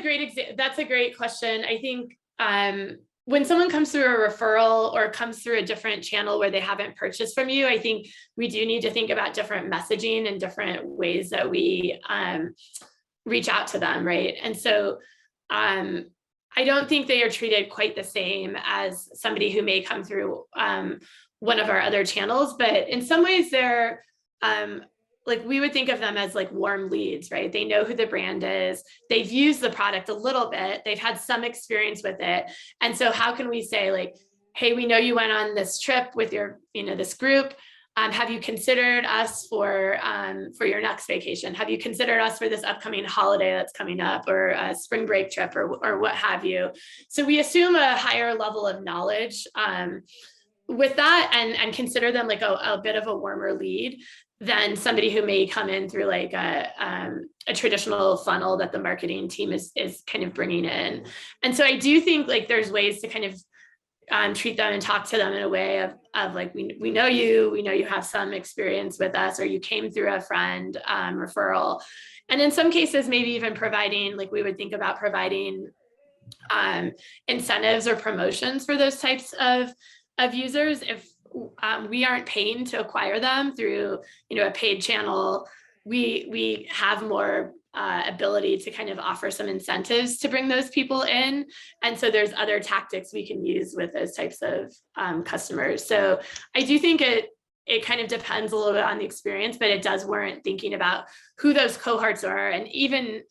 [SPEAKER 2] a great question. I think when someone comes through a referral or comes through a different channel where they haven't purchased from you, I think we do need to think about different messaging and different ways that we reach out to them, right? And so I don't think they are treated quite the same as somebody who may come through one of our other channels, but in some ways they're like, we would think of them as like warm leads, right? They know who the brand is. They've used the product a little bit. They've had some experience with it. And so how can we say like, hey, we know you went on this trip with your, this group. Have you considered us for your next vacation? Have you considered us for this upcoming holiday that's coming up, or a spring break trip, or what have you? So we assume a higher level of knowledge with that, and consider them like a bit of a warmer lead than somebody who may come in through like a traditional funnel that the marketing team is kind of bringing in. And so I do think like there's ways to kind of treat them and talk to them in a way of like, we know you have some experience with us, or you came through a friend referral. And in some cases, maybe even providing, like we would think about providing incentives or promotions for those types of users. If we aren't paying to acquire them through, a paid channel, we have more ability to kind of offer some incentives to bring those people in. And so there's other tactics we can use with those types of customers. So I do think it kind of depends a little bit on the experience, but it does warrant thinking about who those cohorts are, and even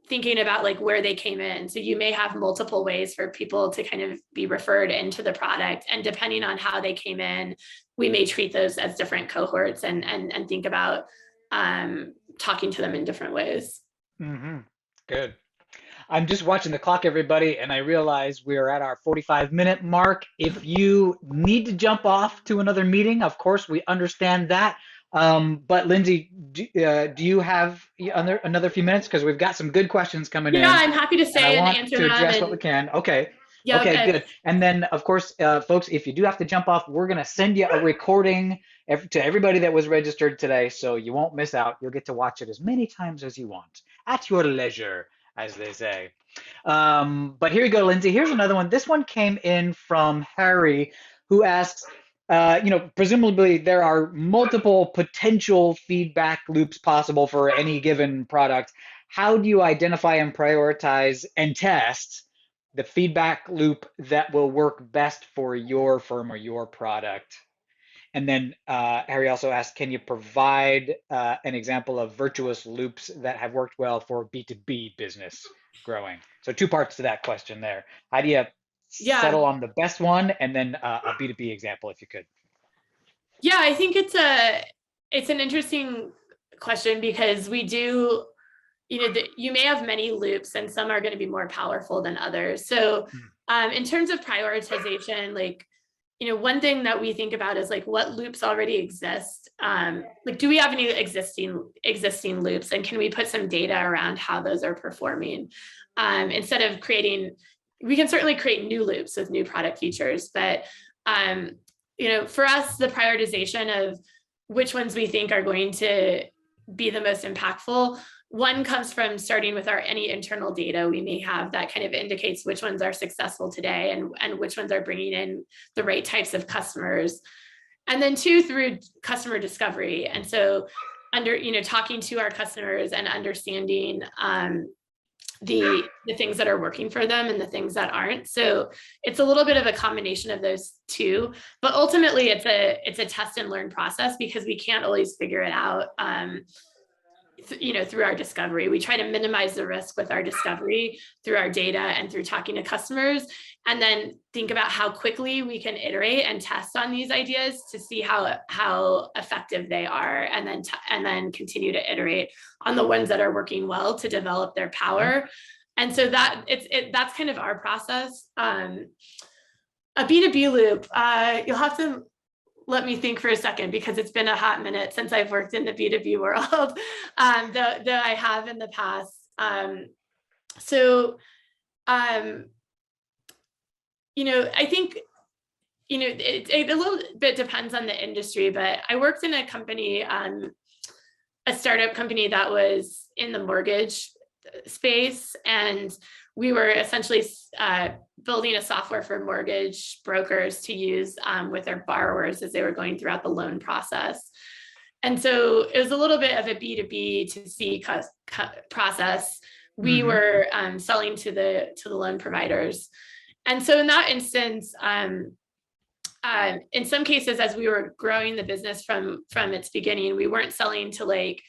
[SPEAKER 2] thinking about like where they came in. So you may have multiple ways for people to kind of be referred into the product, and depending on how they came in, we may treat those as different cohorts and think about talking to them in different ways.
[SPEAKER 1] Mm-hmm. Good. I'm just watching the clock, everybody, and I realize we're at our 45-minute mark. If you need to jump off to another meeting, of course, we understand that. But Lindsay, do you have another few minutes? Because we've got some good questions coming in,
[SPEAKER 2] Yeah, I'm happy to
[SPEAKER 1] and I
[SPEAKER 2] stay and
[SPEAKER 1] want
[SPEAKER 2] answer
[SPEAKER 1] to
[SPEAKER 2] them.
[SPEAKER 1] address what we can. Okay.
[SPEAKER 2] Yeah,
[SPEAKER 1] Okay,
[SPEAKER 2] okay.
[SPEAKER 1] good. And then, of course, folks, if you do have to jump off, we're going to send you a recording to everybody that was registered today, so you won't miss out. You'll get to watch it as many times as you want, at your leisure, as they say. But here you go, Lindsay. Here's another one. This one came in from Harry, who asks, presumably there are multiple potential feedback loops possible for any given product. How do you identify and prioritize and test the feedback loop that will work best for your firm or your product? And then Harry also asked, can you provide an example of virtuous loops that have worked well for B2B business growing? So two parts to that question there. How do you
[SPEAKER 2] Yeah.
[SPEAKER 1] settle on the best one, and then a B2B example, if you could?
[SPEAKER 2] Yeah, I think it's an interesting question, because we do, you may have many loops, and some are going to be more powerful than others. So in terms of prioritization, like, one thing that we think about is like, what loops already exist? Like, do we have any existing loops, and can we put some data around how those are performing? Instead of we can certainly create new loops with new product features, but for us, the prioritization of which ones we think are going to be the most impactful, one comes from starting with any internal data we may have that kind of indicates which ones are successful today, and which ones are bringing in the right types of customers. And then two, through customer discovery. And so talking to our customers and understanding the things that are working for them and the things that aren't. So it's a little bit of a combination of those two, but ultimately it's a test and learn process, because we can't always figure it out through our discovery. We try to minimize the risk with our discovery through our data and through talking to customers, and then think about how quickly we can iterate and test on these ideas to see how effective they are, and then continue to iterate on the ones that are working well to develop their power. And so that's kind of our process. A B2B loop, you'll have to let me think for a second, because it's been a hot minute since I've worked in the B2B world, though I have in the past. I think, it a little bit depends on the industry, but I worked in a company, a startup company that was in the mortgage space, and we were essentially building a software for mortgage brokers to use with their borrowers as they were going throughout the loan process. And so it was a little bit of a B2B to C process, we
[SPEAKER 1] Hmm.
[SPEAKER 2] were selling to the loan providers. And so in that instance, in some cases, as we were growing the business from its beginning, we weren't selling to like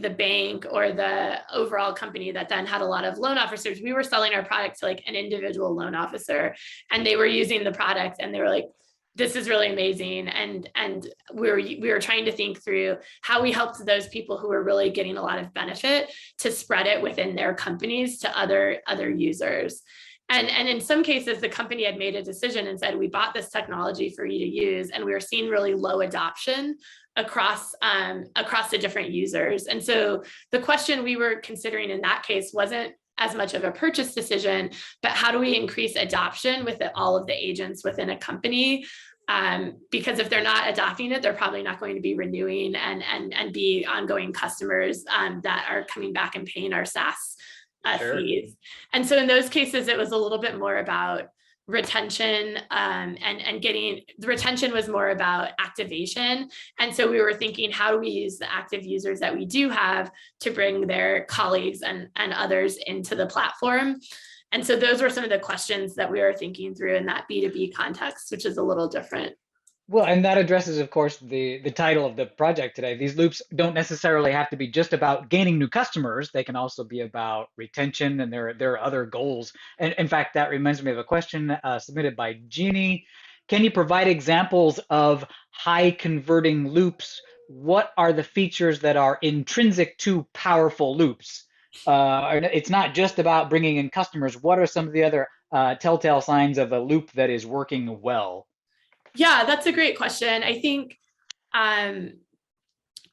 [SPEAKER 2] the bank or the overall company that then had a lot of loan officers. We were selling our product to like an individual loan officer, and they were using the product and they were like, this is really amazing. And we were trying to think through how we helped those people who were really getting a lot of benefit to spread it within their companies to other users. And in some cases, the company had made a decision and said, we bought this technology for you to use, and we were seeing really low adoption across the different users. And so the question we were considering in that case wasn't as much of a purchase decision, but how do we increase adoption with all of the agents within a company? Because if they're not adopting it, they're probably not going to be renewing and be ongoing customers that are coming back and paying our SaaS
[SPEAKER 1] Sure.
[SPEAKER 2] fees. And so in those cases, it was a little bit more about retention, and getting the retention was more about activation. And so we were thinking, how do we use the active users that we do have to bring their colleagues and others into the platform? And so those were some of the questions that we were thinking through in that B2B context, which is a little different.
[SPEAKER 1] Well, and that addresses, of course, the title of the project today. These loops don't necessarily have to be just about gaining new customers. They can also be about retention, and there are other goals. And in fact, that reminds me of a question submitted by Jeannie. Can you provide examples of high converting loops? What are the features that are intrinsic to powerful loops? It's not just about bringing in customers. What are some of the other telltale signs of a loop that is working well?
[SPEAKER 2] Yeah, that's a great question. I think um,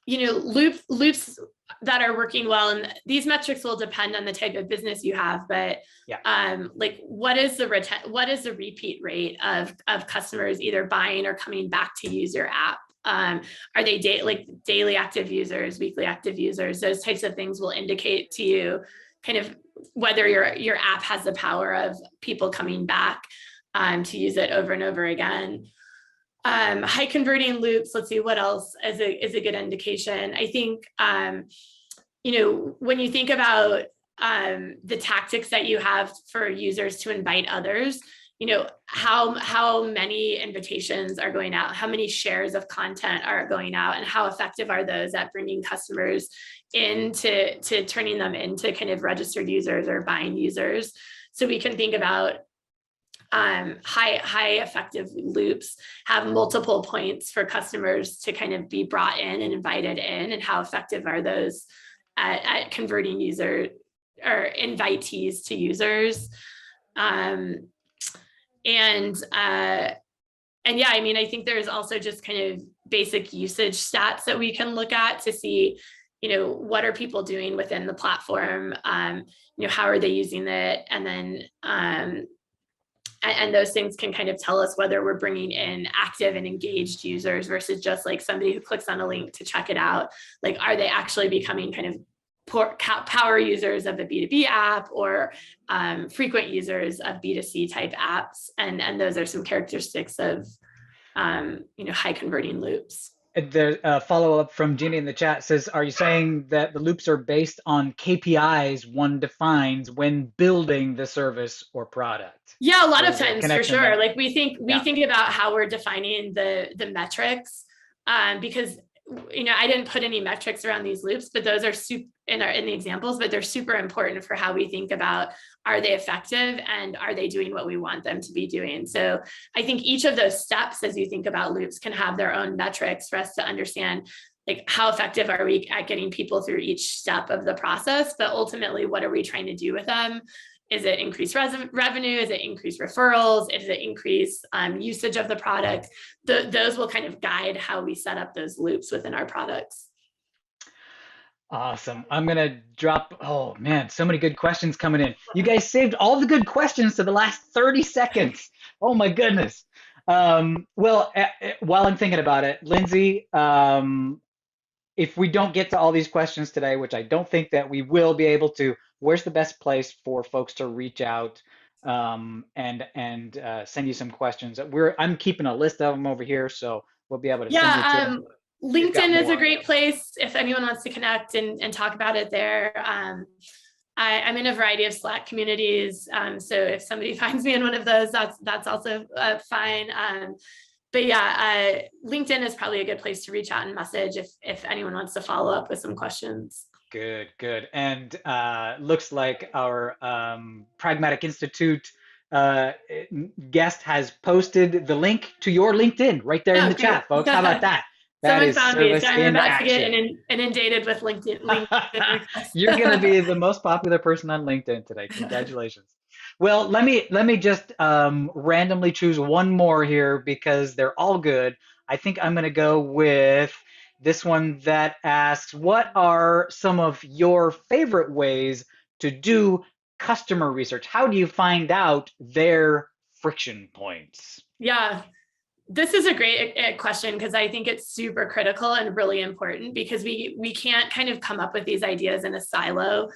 [SPEAKER 2] loops that are working well, and these metrics will depend on the type of business you have, but
[SPEAKER 1] Yeah.
[SPEAKER 2] like what is the repeat rate of customers either buying or coming back to use your app? Are they daily active users, weekly active users? Those types of things will indicate to you kind of whether your app has the power of people coming back to use it over and over again. High converting loops, let's see what else is a good indication. I think when you think about the tactics that you have for users to invite others, how many invitations are going out, how many shares of content are going out, and how effective are those at bringing customers into turning them into kind of registered users or buying users. So we can think about high effective loops have multiple points for customers to kind of be brought in and invited in, and how effective are those at converting user or invitees to users. And yeah, I mean, I think there's also just kind of basic usage stats that we can look at to see, what are people doing within the platform? How are they using it? And then, and those things can kind of tell us whether we're bringing in active and engaged users versus just like somebody who clicks on a link to check it out. Like, are they actually becoming kind of power users of the B2B app, or frequent users of B2C type apps? And those are some characteristics of high converting loops.
[SPEAKER 1] The follow-up from Ginny in the chat says, are you saying that the loops are based on KPIs one defines when building the service or product?
[SPEAKER 2] Yeah, a lot of
[SPEAKER 1] There's a
[SPEAKER 2] times for
[SPEAKER 1] connection
[SPEAKER 2] sure.
[SPEAKER 1] there.
[SPEAKER 2] Like we think about how we're defining the metrics, because I didn't put any metrics around these loops, but those are in the examples, but they're super important for how we think about, are they effective and are they doing what we want them to be doing? So I think each of those steps, as you think about loops, can have their own metrics for us to understand, like, how effective are we at getting people through each step of the process, but ultimately, what are we trying to do with them? Is it increase revenue? Is it increase referrals? Is it increase usage of the product? Those will kind of guide how we set up those loops within our products.
[SPEAKER 1] Awesome. I'm going to drop, oh man, so many good questions coming in. You guys saved all the good questions to the last 30 seconds. Oh my goodness. Well, while I'm thinking about it, Lindsay, if we don't get to all these questions today, which I don't think that we will be able to, where's the best place for folks to reach out and send you some questions? I'm keeping a list of them over here, so we'll be able to send you to them. You've got
[SPEAKER 2] LinkedIn is a
[SPEAKER 1] more.
[SPEAKER 2] great place if anyone wants to connect and talk about it there. I'm in a variety of Slack communities. So if somebody finds me in one of those, that's also fine. But yeah, LinkedIn is probably a good place to reach out and message if anyone wants to follow up with some questions.
[SPEAKER 1] Good, good. And looks like our Pragmatic Institute uh, guest has posted the link to your LinkedIn right there in
[SPEAKER 2] Oh,
[SPEAKER 1] the
[SPEAKER 2] great.
[SPEAKER 1] chat, folks. How about that? That
[SPEAKER 2] Someone
[SPEAKER 1] is
[SPEAKER 2] found me, so
[SPEAKER 1] service
[SPEAKER 2] I'm
[SPEAKER 1] in
[SPEAKER 2] about to get
[SPEAKER 1] action.
[SPEAKER 2] inundated with LinkedIn requests.
[SPEAKER 1] You're going to be the most popular person on LinkedIn today. Congratulations. Well, let me just randomly choose one more here because they're all good. I think I'm going to go with this one that asks, what are some of your favorite ways to do customer research? How do you find out their friction points?
[SPEAKER 2] Yeah, this is a great question because I think it's super critical and really important because we can't kind of come up with these ideas in a silo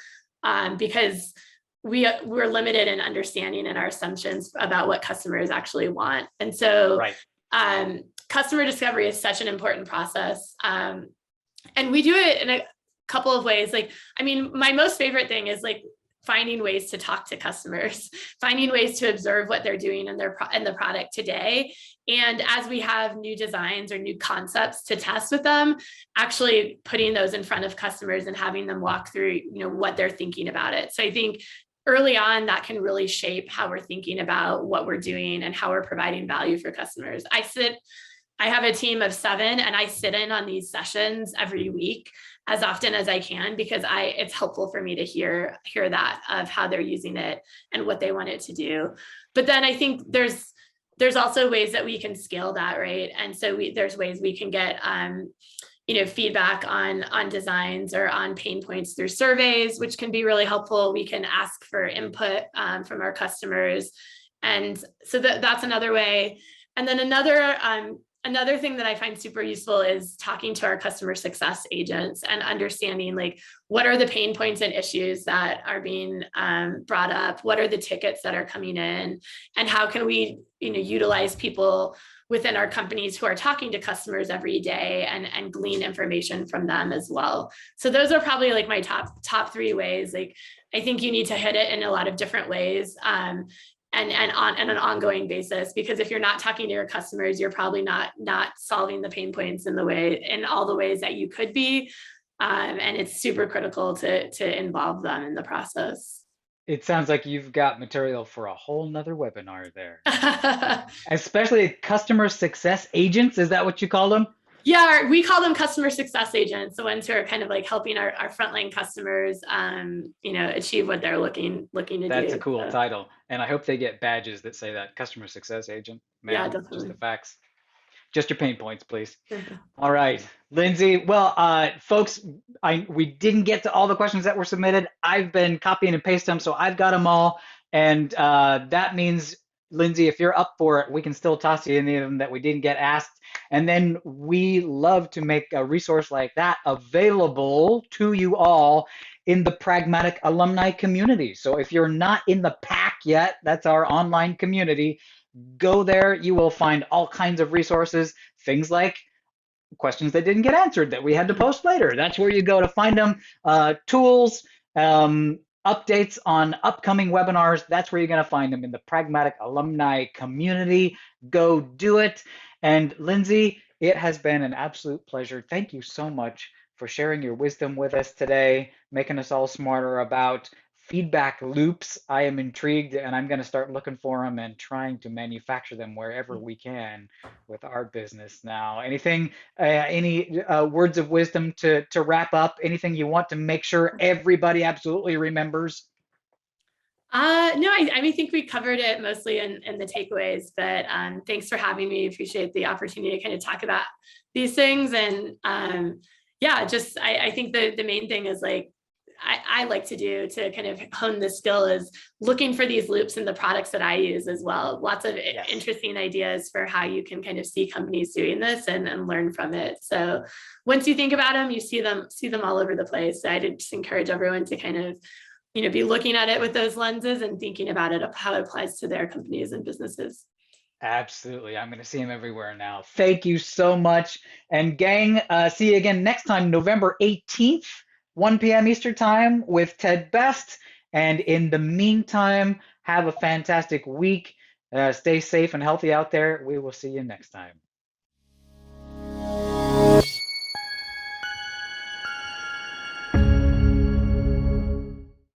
[SPEAKER 2] because we're limited in understanding and our assumptions about what customers actually want. And so
[SPEAKER 1] Right.
[SPEAKER 2] customer discovery is such an important process. And we do it in a couple of ways. Like, I mean, my most favorite thing is like finding ways to talk to customers, finding ways to observe what they're doing in the product today. And as we have new designs or new concepts to test with them, actually putting those in front of customers and having them walk through, what they're thinking about it. So I think early on, that can really shape how we're thinking about what we're doing and how we're providing value for customers. I have a team of 7 and I sit in on these sessions every week as often as I can because it's helpful for me to hear that of how they're using it and what they want it to do. But then I think there's also ways that we can scale that, right? And so there's ways we can get feedback on designs or on pain points through surveys, which can be really helpful. We can ask for input from our customers. And so that's another way. And then another thing that I find super useful is talking to our customer success agents and understanding like what are the pain points and issues that are being brought up, what are the tickets that are coming in, and how can we utilize people within our companies who are talking to customers every day and glean information from them as well. So those are probably like my top 3 ways. Like I think you need to hit it in a lot of different ways. And on an ongoing basis, because if you're not talking to your customers, you're probably not solving the pain points in all the ways that you could be. And it's super critical to involve them in the process.
[SPEAKER 1] It sounds like you've got material for a whole nother webinar there. Especially customer success agents, is that what you call them?
[SPEAKER 2] Yeah, we call them customer success agents, the ones who are kind of like helping our frontline customers, achieve what they're looking to do.
[SPEAKER 1] That's a cool
[SPEAKER 2] So,
[SPEAKER 1] title. And I hope they get badges that say that customer success agent.
[SPEAKER 2] yeah,
[SPEAKER 1] Ma'am, just the
[SPEAKER 2] definitely.
[SPEAKER 1] facts. Just your pain points, please. All right, Lindsay. Well, folks, we didn't get to all the questions that were submitted. I've been copying and pasting them, so I've got them all. And that means, Lindsay, if you're up for it, we can still toss you any of them that we didn't get asked. And then we love to make a resource like that available to you all in the Pragmatic alumni community. So if you're not in the pack yet, that's our online community. Go there. You will find all kinds of resources, things like questions that didn't get answered that we had to post later. That's where you go to find them. Tools, updates on upcoming webinars. That's where you're going to find them in the Pragmatic alumni community. Go do it. And Lindsay, it has been an absolute pleasure. Thank you so much for sharing your wisdom with us today, making us all smarter about feedback loops. I am intrigued and I'm going to start looking for them and trying to manufacture them wherever we can with our business now. Any words of wisdom to wrap up? Anything you want to make sure everybody absolutely remembers?
[SPEAKER 2] No, I think we covered it mostly in the takeaways, but thanks for having me. Appreciate the opportunity to kind of talk about these things. And I think the main thing is like, I like to do to kind of hone the skill is looking for these loops in the products that I use as well. Lots of interesting ideas for how you can kind of see companies doing this and learn from it. So once you think about them, you see them all over the place. So I just encourage everyone to kind of, be looking at it with those lenses and thinking about it, how it applies to their companies and businesses.
[SPEAKER 1] Absolutely. I'm going to see him everywhere now. Thank you so much. And gang, see you again next time, November 18th, 1 p.m. Eastern Time with Ted Best. And in the meantime, have a fantastic week. Stay safe and healthy out there. We will see you next time.